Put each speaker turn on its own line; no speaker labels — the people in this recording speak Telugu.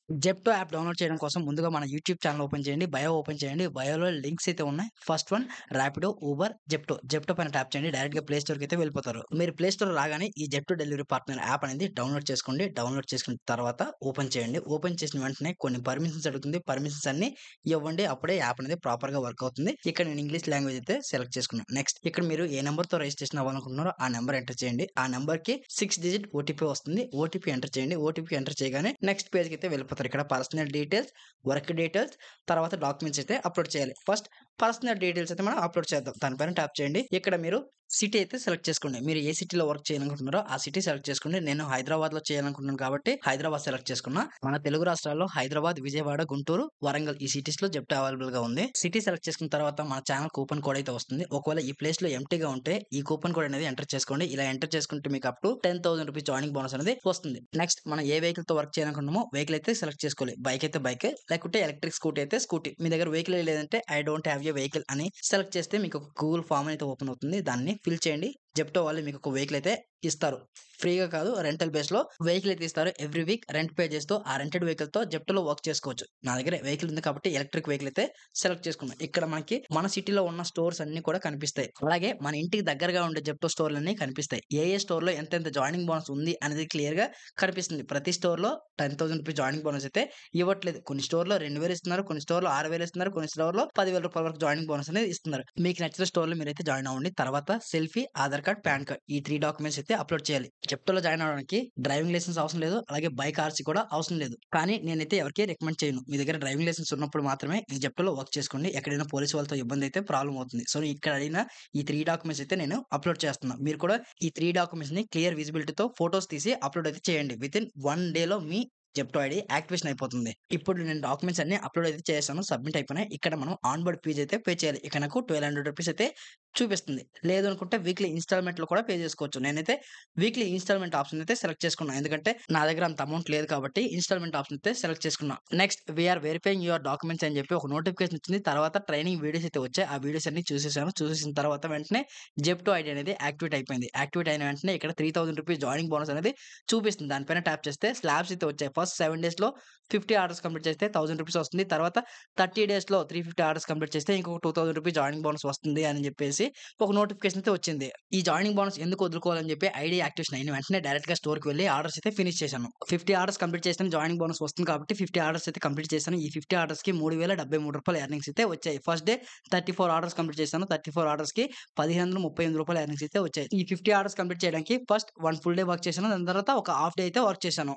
జెప్టో యాప్ డౌన్‌లోడ్ చేయడం కోసం ముందుగా మన యూట్యూబ్ ఛానెల్ ఓపెన్ చేయండి. బయో ఓపెన్ చేయండి. బయోలో లింక్స్ అయితే ఉన్నాయి. First one Rapido, Uber, Zepto. Zepto పైన ట్యాప్ చేయండి. డైరెక్ట్‌గా ప్లే స్టోర్‌కి అయితే వెళ్ళిపోతారు. మీరు ప్లే స్టోర్ రాగానే ఈ జెప్టో డెలివరీ పార్ట్నర్ యాప్ అనేది డౌన్‌లోడ్ చేసుకోండి. డౌన్‌లోడ్ చేసుకున్న తర్వాత ఓపెన్ చేయండి. ఓపెన్ చేసిన వెంటనే కొన్ని పర్మిషన్స్ అడుగుతుంది. పర్మిషన్స్ అన్నీ ఇవ్వండి. అప్పుడే యాప్ అనేది ప్రాపర్‌గా వర్క్ అవుతుంది. ఇక్కడ నేను ఇంగ్లీష్ లాంగ్వేజ్ అయితే సెలెక్ట్ చేసుకున్నాను. నెక్స్ట్ ఇక్కడ మీరు ఏ నంబర్‌తో రిజిస్ట్రేషన్ అవ్వాలనుకుంటున్నారో ఆ నంబర్ ఎంటర్ చేయండి. ఆ నంబర్‌కి 6 డిజిట్ ఓటీపీ వస్తుంది. ఓటీపీ ఎంటర్ చేయండి. ఓటీపీ ఎంటర్ చేయగానే నెక్స్ట్ పేజ్‌కి అయితే వెళ్ళిపోతారు. ఇక్కడ పర్సనల్ డీటెయిల్స్, వర్క్ డీటెయిల్స్, తర్వాత డాక్యుమెంట్స్ అయితే అప్‌లోడ్ చేయాలి. ఫస్ట్ పర్సనల్ డీటెయిల్స్ అయితే మనం అప్‌లోడ్ చేద్దాం. దానిపైన ట్యాప్ చేయండి. ఇక్కడ మీరు సిటీ అయితే సెలెక్ట్ చేసుకోండి. మీరు ఏ సిటీలో వర్క్ చేయాలనుకుంటున్నారో ఆ సిటీ సెలెక్ట్ చేసుకోండి. నేను హైదరాబాద్‌లో చేయాలనుకుంటున్నాను కాబట్టి హైదరాబాద్ సెలెక్ట్ చేసుకున్నా. మన తెలుగు రాష్ట్రాల్లో హైదరాబాద్, విజయవాడ, గుంటూరు, వరంగల్ ఈ సిటీస్‌లో జెప్టో అవైలబుల్‌గా ఉంది. సిటీ సెలెక్ట్ చేసుకున్న తర్వాత మన ఛానెల్ కూపన్ కోడ్ అయితే వస్తుంది. ఒకవేళ ఈ ప్లేస్‌లో ఎంప్టీగా ఉంటే ఈ కూపన్ కోడ్ అనేది ఎంటర్ చేసుకోండి. ఇలా ఎంటర్ చేసుకుంటే మీకు అప్ టు రూ. 10,000 జాయినింగ్ బోనస్ అనేది వస్తుంది. నెక్స్ట్ మనం ఏ వెహికల్‌తో వర్క్ చేయాలనుకుంటున్నామో వెహికల్ అయితే సెలెక్ట్ చేసుకోవాలి. బైక్ అయితే బైకే, లేకుంటే ఎలక్ట్రిక్ స్కూటీ అయితే స్కూటీ. మీ దగ్గర వెహికలే లేదంటే I don't have a vehicle అని సెలెక్ట్ చేస్తే మీకు ఒక గూగుల్ ఫార్మ్ అయితే ఓపెన్ అవుతుంది. దాన్ని ఫిల్ చేయండి. జెప్టో వాళ్ళు మీకు ఒక వెహికల్ అయితే ఇస్తారు. ఫ్రీగా కాదు, రెంటల్ బేస్‌లో వెహికల్ అయితే ఇస్తారు. ఎవ్రీ వీక్ రెంట్ పే చేస్తూ ఆ రెంటెడ్ వెహికల్‌తో జెప్టోలో వర్క్ చేసుకోవచ్చు. నా దగ్గర వెహికల్ ఉంది కాబట్టి ఎలక్ట్రిక్ వెహికల్ అయితే సెలెక్ట్ చేసుకున్నా. ఇక్కడ మనకి మన సిటీలో ఉన్న స్టోర్స్ అన్నీ కూడా కనిపిస్తాయి. అలాగే మన ఇంటికి దగ్గరగా ఉండే జెప్టో స్టోర్‌లన్నీ కనిపిస్తాయి. ఏ స్టోర్‌లో ఎంతెంత జాయినింగ్ బోనస్ ఉంది అనేది క్లియర్‌గా కనిపిస్తుంది. ప్రతి స్టోర్‌లో రూ. 10,000 జాయినింగ్ బోనస్ అయితే ఇవ్వట్లేదు. కొన్ని స్టోర్‌లో 2,000 ఇస్తున్నారు. కొన్ని స్టోర్‌లో 6,000 ఇస్తున్నారు. కొన్ని స్టోర్‌లో రూ. 10,000 వరకు జాయినింగ్ బోనస్ అనేది ఇస్తున్నారు. మీకు నచ్చిన స్టోర్‌లో మీరైతే జాయిన్ అవ్వండి. తర్వాత selfie, Aadhaar card, pan card ఈ 3 డాక్యుమెంట్స్ అయితే అప్‌లోడ్ చేయాలి. జెప్టోలో జాయిన్ అవ్వడానికి డ్రైవింగ్ లైసెన్స్ అవసరం లేదు. అలాగే బైక్ ఆర్‌సీ కూడా అవసరం లేదు. కానీ నేనైతే ఎవరికీ రికమెండ్ చేయను. మీ దగ్గర డ్రైవింగ్ లైసెన్స్ ఉన్నప్పుడు మాత్రమే ఈ జెప్టోలో వర్క్ చేసుకోండి. ఎక్కడైనా పోలీస్ వాళ్ళతో ఇబ్బంది అయితే ప్రాబ్లమ్ అవుతుంది. సో, ఇక్కడ అడిగిన ఈ 3 డాక్యుమెంట్స్ అయితే నేను అప్‌లోడ్ చేస్తున్నా. మీరు కూడా ఈ 3 డాక్యుమెంట్స్‌ని క్లియర్ విజిబిలిటీతో ఫోటోస్ తీసి అప్‌లోడ్ అయితే చేయండి. వితిన్ 1 డేలో మీ జెప్టో ఐడీ యాక్టివేషన్ అయిపోతుంది. ఇప్పుడు నేను డాక్యుమెంట్స్ అన్నీ అప్‌లోడ్ అయితే చేశాను. సబ్మిట్ అయిపోయినాయి. ఇక్కడ మనం ఆన్ బోర్డ్ ఫీజ్ అయితే పే చేయాలి. ఇక్కడ నాకు రూ. 1,200 అయితే చూపిస్తుంది. లేదు అనుకుంటే వీక్లీ ఇన్‌స్టాల్‌మెంట్‌లో కూడా పే చేసుకోవచ్చు. నేనైతే వీక్లీ ఇన్‌స్టాల్‌మెంట్ ఆప్షన్ అయితే సెలెక్ట్ చేసుకున్నా. ఎందుకంటే నా దగ్గర అంత అమౌంట్ లేదు కాబట్టి ఇన్‌స్టాల్‌మెంట్ ఆప్షన్ అయితే సెలెక్ట్ చేసుకున్నా. Next we are verifying your documents అని చెప్పి ఒక నోటిఫికేషన్ వచ్చింది. తర్వాత ట్రైనింగ్ వీడియోస్ అయితే వచ్చాయి. ఆ వీడియోస్ అన్నీ చూసేసాను. చూసేసిన తర్వాత వెంటనే జెప్టో ఐడీ అనేది యాక్టివేట్ అయిపోయింది. యాక్టివేట్ అయిన వెంటనే ఇక్కడ రూ. 3,000 జాయినింగ్ బోనస్ అనేది చూపిస్తుంది. దానిపైన ట్యాప్ చేస్తే స్లాబ్స్ అయితే వచ్చాయి. ఫస్ట్ 7 డేస్‌లో 50 ఆర్డర్స్ కంప్లీట్ చేస్తే రూ. 1,000 వస్తుంది. తర్వాత 30 డేస్‌లో 350 ఆర్డర్స్ కంప్లీట్ చేస్తే ఇంకొక రూ. 2,000 జాయినింగ్ బోనస్ వస్తుంది అని చెప్పేసి ఒక నోటిఫికేషన్ అయితే వచ్చింది. ఈ జాయినింగ్ బోనస్ ఎందుకు వదులుకోవాలని చెప్పి ఐడీ యాక్టివేషన్ అయిన వెంటనే డైరెక్ట్‌గా స్టోర్‌కి వెళ్లి ఆర్డర్స్ అయితే ఫినిష్ చేశాను. 50 ఆర్డర్స్ కంప్లీట్ చేస్తేనే జాయినింగ్ బోనస్ వస్తుంది కాబట్టి 50 ఆర్డర్స్ అయితే కంప్లీట్ చేశాను. ఈ 50 ఆర్డర్స్‌కి రూ. 3,073 ఎర్నింగ్స్ అయితే వచ్చాయి. ఫస్ట్ డే 34 ఆర్డర్స్ కంప్లీట్ చేశాను. 34 ఆర్డర్స్‌కి రూ. 1,538 ఎర్నింగ్స్ అయితే వచ్చాయి. ఈ 50 ఆర్డర్స్ కంప్లీట్ చేయడానికి ఫస్ట్ 1 ఫుల్ డే వర్క్ చేశాను. దాని తర్వాత ఒక హాఫ్ డే అయితే వర్క్ చేశాను.